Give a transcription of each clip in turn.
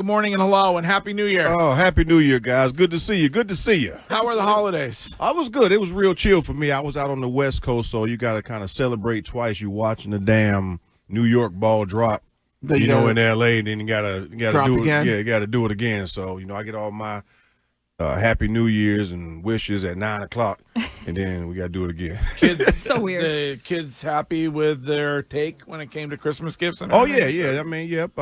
Good morning and hello and Happy New Year. Oh, Happy New Year, guys. Good to see you. Good to see you. How were the holidays? I was good. It was real chill for me. I was out on the West Coast, so you got to kind of celebrate twice. You watching the damn New York ball drop, in L.A., and then you got to do it again. Yeah, you got to do it again. So, I get all my Happy New Year's and wishes at 9 o'clock, and then we got to do it again. Kids, so weird. The kids happy with their take when it came to Christmas gifts? And oh, yeah. I mean, yep.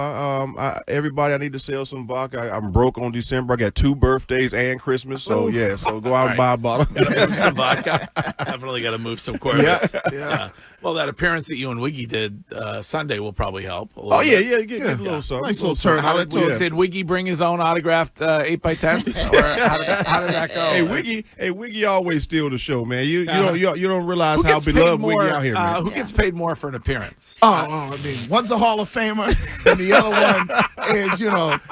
Everybody, I need to sell some vodka. I'm broke on December. I got 2 birthdays and Christmas, so, yeah. So go out and buy a bottle. Got to move some vodka. Definitely got to move some Corvus. Yeah. Well, that appearance that you and Wiggy did Sunday will probably help. Oh, yeah. Get a little something. Nice little turn. Did Wiggy bring his own autographed 8x10s? Or how did that go? Hey, Wiggy always steal the show, man. You don't realize how beloved Wiggy out here, man. Who gets paid more for an appearance? I mean, one's a Hall of Famer, and the other one is,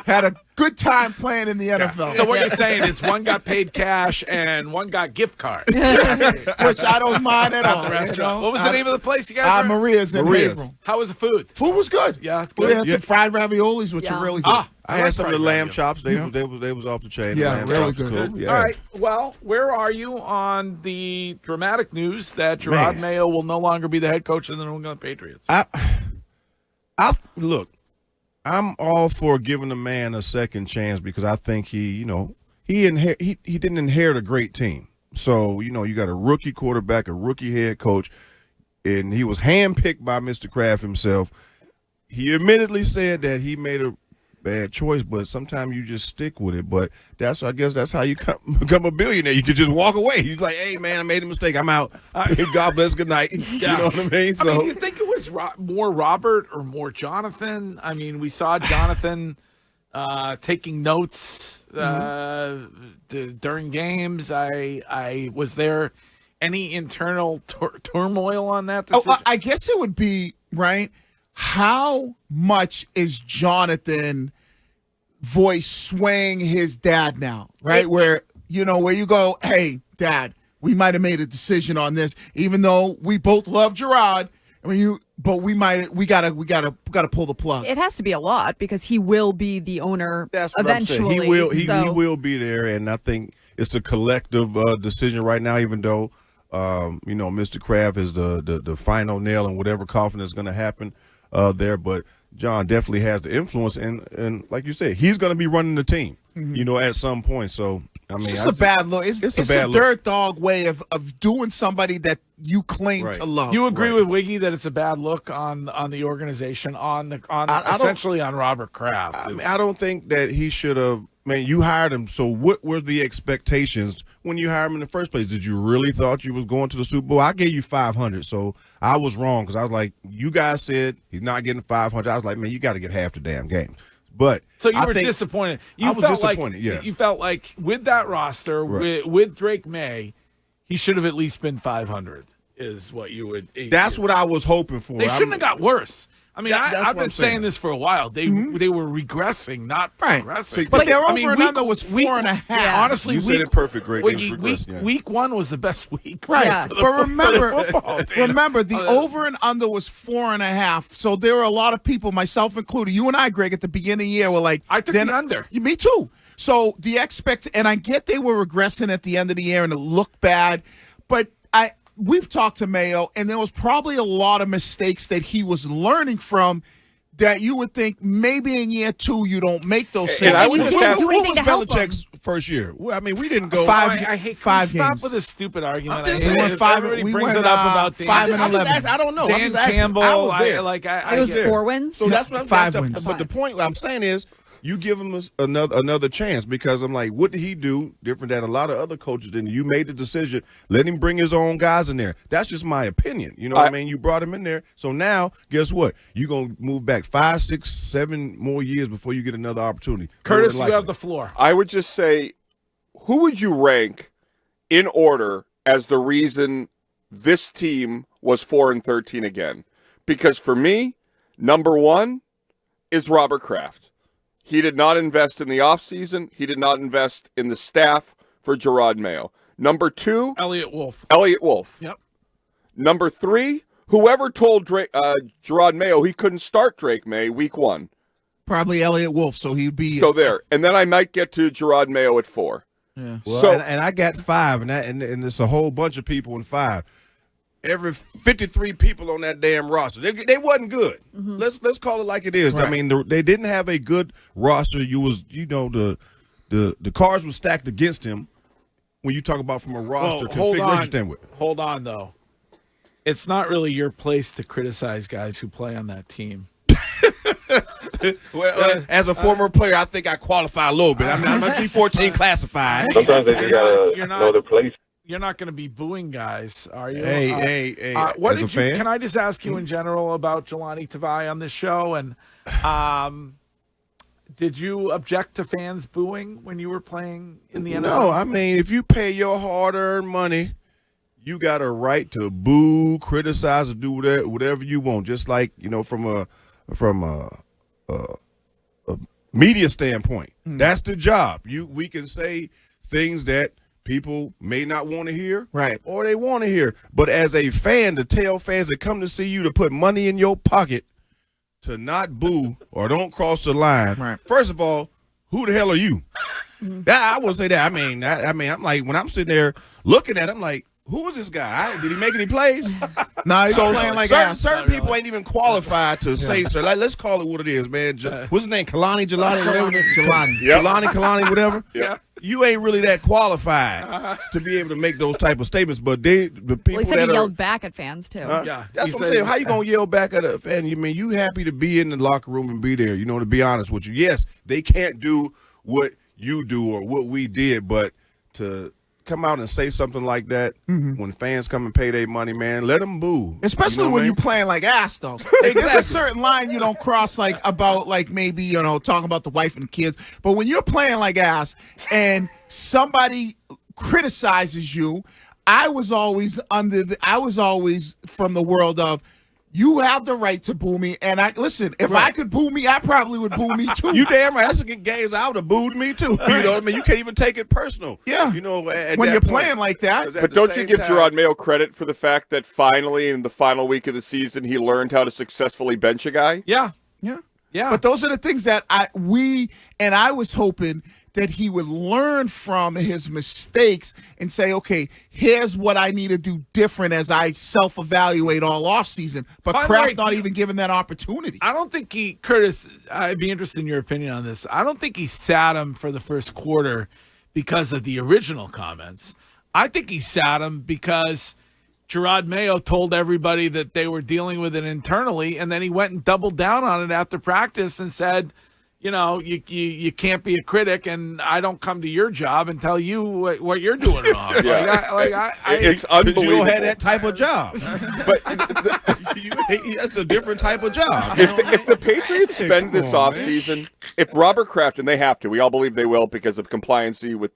had a good time playing in the NFL. So what you're saying is one got paid cash and one got gift cards. Which I don't mind at all. The restaurant. What was the name of the place you guys were? Maria's in Haverhill. How was the food? Food was good. Yeah, it's good. We had some fried raviolis, which are really good. I had some of the lamb chops. They was off the chain. Yeah, really good. Cool. Yeah. All right. Well, where are you on the dramatic news that Jerod Mayo will no longer be the head coach of the New England Patriots? Look, I'm all for giving a man a second chance because I think he didn't inherit a great team. So, you got a rookie quarterback, a rookie head coach, and he was handpicked by Mr. Kraft himself. He admittedly said that he made a bad choice, but sometimes you just stick with it. But I guess that's how you become a billionaire. You could just walk away. You're like, hey, man, I made a mistake. I'm out. God bless. Good night. You know what I mean? So, you think it was more Robert or more Jonathan? I mean, we saw Jonathan taking notes during games. I was there any internal turmoil on that decision? I guess it would be, right, how much is Jonathan voice swaying his dad now, right? Where you go, hey, Dad, we might have made a decision on this, even though we both love Jerod. I mean, we gotta pull the plug. It has to be a lot because he will be the owner That's what eventually. I'm saying. He will be there, and I think it's a collective decision right now. Even though Mr. Kraft is the final nail in whatever coffin is going to happen there, but John definitely has the influence, and like you said, he's going to be running the team, at some point. So, I mean, it's just a bad look. It's a dirt dog way of doing somebody that you claim to love. You agree with Wiggy that it's a bad look on the organization, essentially on Robert Kraft? I don't think that he should have. Man, you hired him. So what were the expectations when you hired him in the first place? Did you really thought you was going to the Super Bowl? I gave you 500, so I was wrong because I was like, you guys said he's not getting 500. I was like, man, you got to get half the damn game. But so you were disappointed. I was disappointed. Yeah, you felt like with that roster, with Drake May, he should have at least been 500. Is what you would. That's what I was hoping for. They shouldn't have got worse. I mean, I've been saying this for a while. They were regressing, not progressing. But their over and under was 4.5. Yeah. Honestly, you said it perfect, Greg. Week 1 was the best week. Right. Yeah. But remember, the over and under was 4.5. So there were a lot of people, myself included, you and I, Greg, at the beginning of the year were like, I took the under. Me too. So and I get they were regressing at the end of the year and it looked bad, but we've talked to Mayo, and there was probably a lot of mistakes that he was learning from that you would think maybe in year 2 you don't make those same mistakes. What was Belichick's first year? I mean, we didn't go 5 I hate 5 stop games. with this stupid argument. We went 5 and 11. I don't know. Dan Campbell. I was there. It was 4 wins. So that's what I'm 5 saying. wins. But the point I'm saying is, you give him another chance because I'm like, what did he do different than a lot of other coaches did? You made the decision, let him bring his own guys in there. That's just my opinion. You know what I mean? You brought him in there. So now, guess what? You're going to move back 5, 6, 7 more years before you get another opportunity. Curtis, you have the floor. I would just say, who would you rank in order as the reason this team was 4-13 again? Because for me, number 1 is Robert Kraft. He did not invest in the offseason. He did not invest in the staff for Jerod Mayo. Number 2, Elliot Wolf. Yep. Number 3, whoever told Jerod Mayo he couldn't start Drake May week 1. Probably Elliott Wolf, so he'd be So there. And then I might get to Jerod Mayo at 4. Yeah. Well, So and I got 5, and it's a whole bunch of people in 5. Every 53 people on that damn roster, they wasn't good. Let's call it like it is. Right. I mean, they didn't have a good roster. The cards were stacked against him when you talk about from a roster configuration standpoint. Hold on, though. It's not really your place to criticize guys who play on that team. Well, as a former player, I think I qualify a little bit. I mean, I'm a G14 classified. Sometimes they just gotta know the place. You're not going to be booing guys, are you? Hey, What as did a fan? Can I just ask you in general about Jelani Tavai on this show? And did you object to fans booing when you were playing in the NFL? No, I mean, if you pay your hard-earned money, you got a right to boo, criticize, or do whatever you want. Just like, from a media standpoint, that's the job. We can say things that people may not want to hear, Right. or they want to hear. But as a fan, to tell fans that come to see you to put money in your pocket to not boo or don't cross the line. Right. First of all, who the hell are you? I wouldn't say that. I mean, I'm like, when I'm sitting there looking at him, like, who is this guy? Did he make any plays? No, he's playing like certain people ain't even qualified to say so. Like, let's call it what it is, man. What's his name? Jelani, whatever. Jelani, whatever. Yeah. You ain't really that qualified to be able to make those type of statements. But the people Well, he said that he yelled back at fans too. Yeah, that's what I'm saying. How you gonna yell back at a fan? You mean you happy to be in the locker room and be there? To be honest with you, yes, they can't do what you do or what we did, but to come out and say something like that when fans come and pay their money, man, let them boo. Especially when you're playing like ass, though. There's a certain line you don't cross, like about like maybe talking about the wife and the kids. But when you're playing like ass and somebody criticizes you, I was always from the world of, you have the right to boo me, and if I could boo me, I probably would boo me too. You damn right. That's some games I would have booed me too. You know what I mean? You can't even take it personal. Yeah. When you're playing like that. But don't you give Jerod Mayo credit for the fact that finally, in the final week of the season, he learned how to successfully bench a guy? Yeah. Yeah. But those are the things that I was hoping that he would learn from his mistakes and say, okay, here's what I need to do different as I self-evaluate all offseason. But Kraft not even given that opportunity. I don't think Curtis, I'd be interested in your opinion on this. I don't think he sat him for the first quarter because of the original comments. I think he sat him because Jerod Mayo told everybody that they were dealing with it internally, and then he went and doubled down on it after practice and said, you can't be a critic, and I don't come to your job and tell you what you're doing wrong. Yeah. It's unbelievable. You don't have that type of job. But that's a different type of job. If the Patriots spend this offseason, if Robert Kraft, and they have to, we all believe they will because of compliancy with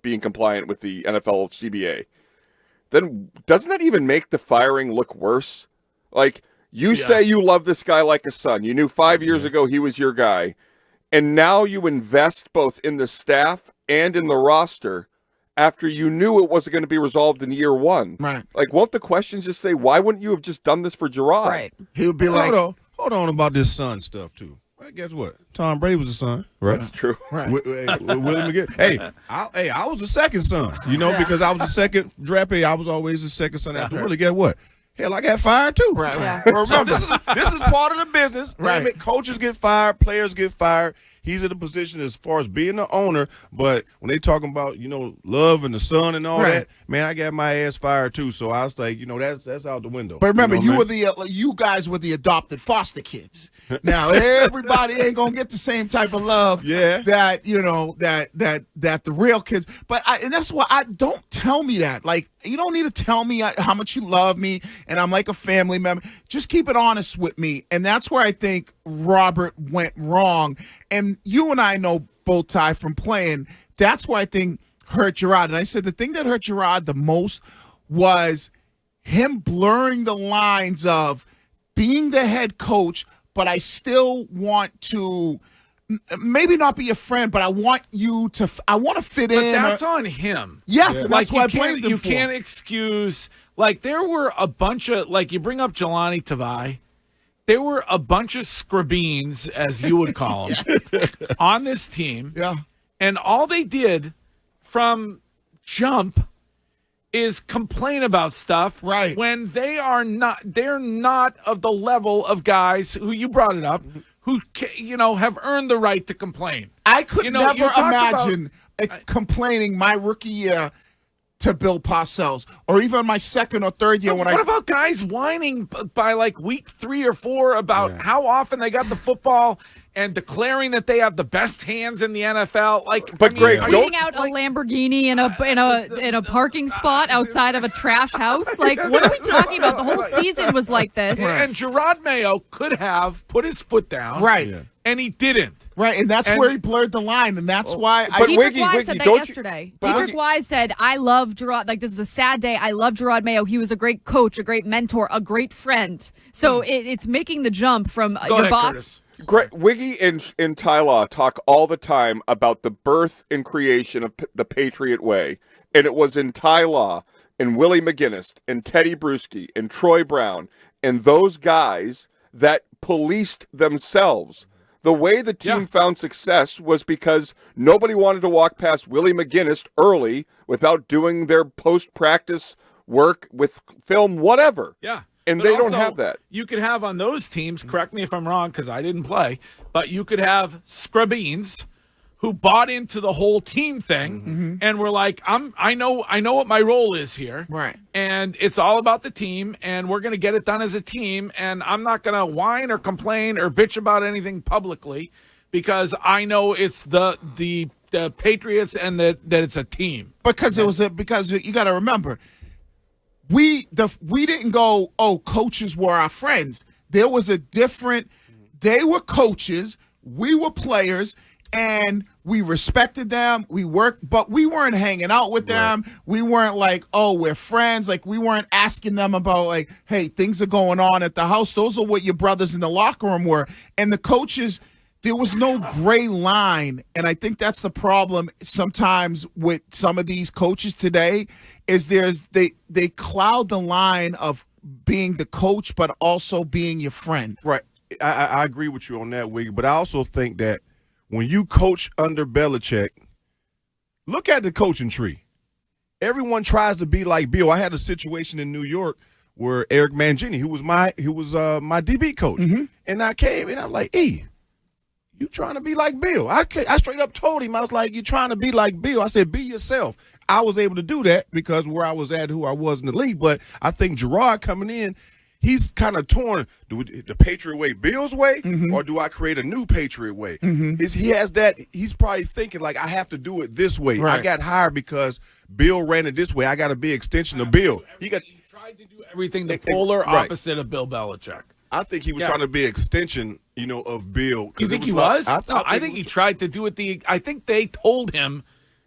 being compliant with the NFL CBA, then doesn't that even make the firing look worse? Like, you say you love this guy like a son. You knew 5 years ago he was your guy. And now you invest both in the staff and in the roster after you knew it wasn't going to be resolved in year one. Right. Like, won't the questions just say, why wouldn't you have just done this for Jerod? Right. He would be like, hold on about this son stuff, too. Well, guess what? Tom Brady was a son, right? That's true. right. William McGinn. Hey, I was the second son, because I was the second draft pick. I was always the second son after Willie. Guess what? Hell, I got fired too. Right. Yeah. So this is part of the business. Right. Damn it, coaches get fired, players get fired. He's in a position as far as being the owner, but when they talking about love and the son and all that, man, I got my ass fired too. So I was like, that's out the window. But remember, you guys were the adopted foster kids. Now everybody ain't gonna get the same type of love. Yeah. That that the real kids. But and that's why I don't tell me that. Like, you don't need to tell me how much you love me and I'm like a family member. Just keep it honest with me, and that's where I think Robert went wrong. And you and I know both, Ty, from playing. That's why I think hurt Jerod. And I said the thing that hurt Jerod the most was him blurring the lines of being the head coach, but I still want to maybe not be a friend, but I want you to. I want to fit in. But that's on him. Yes, and that's why I blamed him you for. can't excuse. Like, there were a bunch of, like, you bring up Jelani Tavai, there were a bunch of scrubbeens, as you would call them, on this team. Yeah. And all they did from jump is complain about stuff. Right. When they're not of the level of guys who, you brought it up, who, have earned the right to complain. I could never imagine about, complaining my rookie year to Bill Parcells, or even my second or third year. What about guys whining by like week 3 or 4 about how often they got the football and declaring that they have the best hands in the NFL? Greg, reading out a Lamborghini in a parking spot outside of a trash house. Like, what are we talking about? The whole season was like this. And Jerod Mayo could have put his foot down, right, and he didn't. Right, and that's where he blurred the line, and that's why. Dietrich Wise said that yesterday. Dietrich Wise said, "I love Jerod. Like, this is a sad day. I love Jerod Mayo. He was a great coach, a great mentor, a great friend." So it's making the jump from your boss. Wiggy and Ty Law talk all the time about the birth and creation of the Patriot way, and it was in Ty Law and Willie McGinnis and Teddy Bruschi and Troy Brown and those guys that policed themselves. The way the team found success was because nobody wanted to walk past Willie McGinnis early without doing their post-practice work with film, whatever. Yeah. And but they also, don't have that. You could have on those teams, correct me if I'm wrong because I didn't play, but you could have scrubbeens who bought into the whole team thing and were like, I know what my role is here. Right. And it's all about the team, and we're going to get it done as a team, and I'm not going to whine or complain or bitch about anything publicly because I know it's the Patriots and that it's a team. Because because you got to remember, we didn't go, oh, coaches were our friends. There was a different, they were coaches, we were players, and we respected them. We worked, but we weren't hanging out with them. We weren't like, oh, we're friends. Like, we weren't asking them about, like, hey, things are going on at the house. Those are what your brothers in the locker room were. And the coaches, there was no gray line. And I think that's the problem sometimes with some of these coaches today is they cloud the line of being the coach, but also being your friend. Right. I agree with you on that, Wiggy, but I also think that when you coach under Belichick, look at the coaching tree. Everyone tries to be like Bill. I had a situation in New York where Eric Mangini, who was my DB coach, and I came and I'm like, "E, you trying to be like Bill?" I straight up told him, I was like, "You're trying to be like Bill." I said, "Be yourself." I was able to do that because where I was at, who I was in the league. But I think Jerod coming in, he's kind of torn. Do the Patriot way Bill's way, or do I create a new Patriot way? He has that. He's probably thinking, like, I have to do it this way. Right. I got hired because Bill ran it this way. I got to be an extension of Bill. He tried to do everything the polar opposite of Bill Belichick. I think he was trying to be an extension, of Bill. You think he was? I think he tried to do it. I think they told him,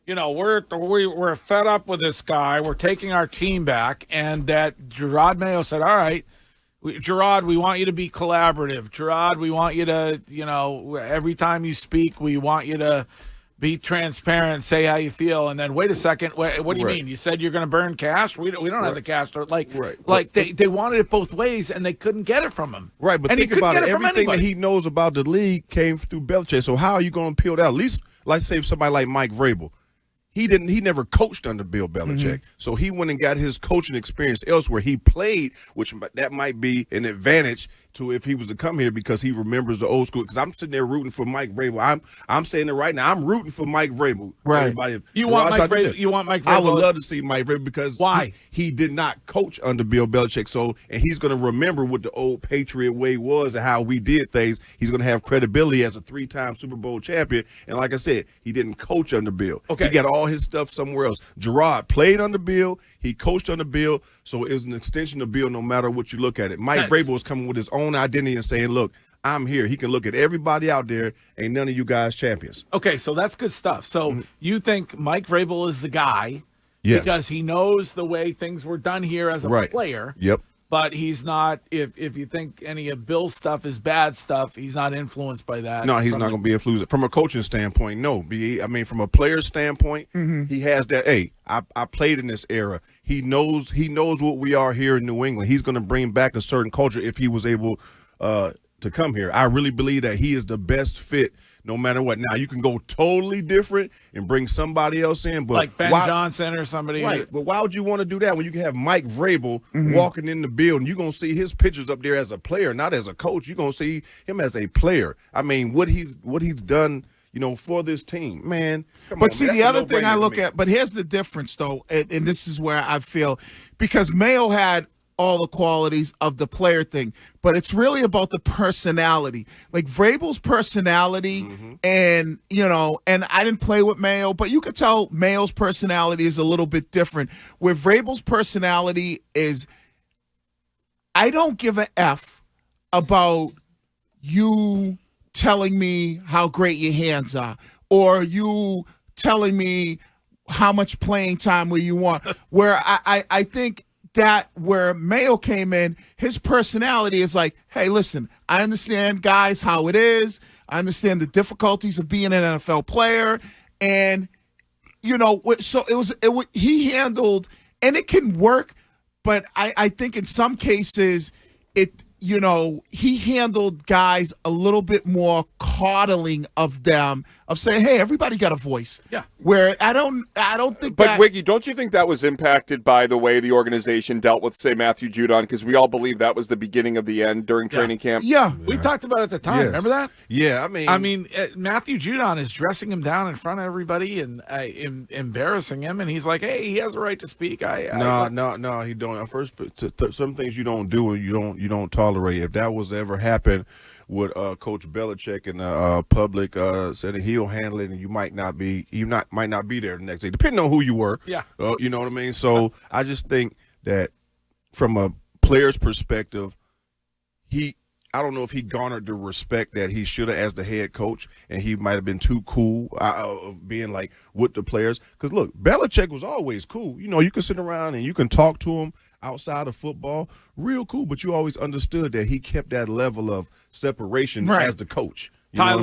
we're fed up with this guy. We're taking our team back, and that Jerod Mayo said, "All right, Jerod, we want you to be collaborative. Jerod, we want you to, every time you speak, we want you to be transparent, say how you feel." And then, wait a second, what do you mean? You said you're going to burn cash? We don't have the cash. They wanted it both ways, and they couldn't get it from him. Right, but think about it. Everything that he knows about the league came through Belichick. So how are you going to peel that? At least, like, say somebody like Mike Vrabel. He never coached under Bill Belichick. So he went and got his coaching experience elsewhere. He played, which that might be an advantage to if he was to come here because he remembers the old school. Because I'm sitting there rooting for Mike Vrabel. I'm saying it right now. I'm rooting for Mike Vrabel. Right. Everybody, you want Mike Vrabel? I would love to see Mike Vrabel because why? He did not coach under Bill Belichick. So, and he's going to remember what the old Patriot way was and how we did things. He's going to have credibility as a 3-time Super Bowl champion. And like I said, he didn't coach under Bill. Okay. He got all his stuff somewhere else. Jerod played under Bill. He coached under Bill. So it was an extension of Bill no matter what you look at it. Mike Vrabel was coming with his own identity and saying, look, I'm here. He can look at everybody out there. Ain't none of you guys champions. Okay, so that's good stuff. So you think Mike Vrabel is the guy because he knows the way things were done here as a player. Yep. But he's not, if you think any of Bill's stuff is bad stuff, he's not influenced by that. No, he's not going to be influenced. From a coaching standpoint, no. From a player's standpoint, he has that, hey, I played in this era. He knows what we are here in New England. He's going to bring back a certain culture if he was able to come here. I really believe that he is the best fit no matter what. Now, you can go totally different and bring somebody else in. But like Ben Johnson or somebody. Right. But why would you want to do that when you can have Mike Vrabel walking in the building? You're going to see his pictures up there as a player, not as a coach. You're going to see him as a player. I mean, what he's done, for this team. Man, come on, see, man, the other thing I look at, but here's the difference, though, and this is where I feel, because Mayo had all the qualities of the player thing, but it's really about the personality. Like Vrabel's personality, and and I didn't play with Mayo, but you could tell Mayo's personality is a little bit different. Where Vrabel's personality is, I don't give a F about you telling me how great your hands are, or you telling me how much playing time will you want. Where I think that where Mayo came in, his personality is like, hey, listen, I understand, guys, how it is. I understand the difficulties of being an NFL player. And, so he handled, and it can work, but I think in some cases he handled guys a little bit more coddling of them, of saying, hey, everybody got a voice. Yeah. Where I don't think But Wiggy, don't you think that was impacted by the way the organization dealt with, say, Matthew Judon? Because we all believe that was the beginning of the end during training camp. Yeah. We talked about it at the time. Yes. Remember that? Yeah, I mean, Matthew Judon is dressing him down in front of everybody and embarrassing him, and he's like, "Hey, he has a right to speak." No, he don't. First, some things you don't do and you don't tolerate. If that was to ever happen with Coach Belichick in the public setting, he'll handle it, and you might not be there the next day, depending on who you were. Yeah, you know what I mean. So I just think that from a player's perspective, I don't know if he garnered the respect that he should have as the head coach, and he might have been too cool of being like with the players. Because look, Belichick was always cool. You can sit around and you can talk to him outside of football, real cool. But you always understood that he kept that level of separation as the coach. You know what I mean?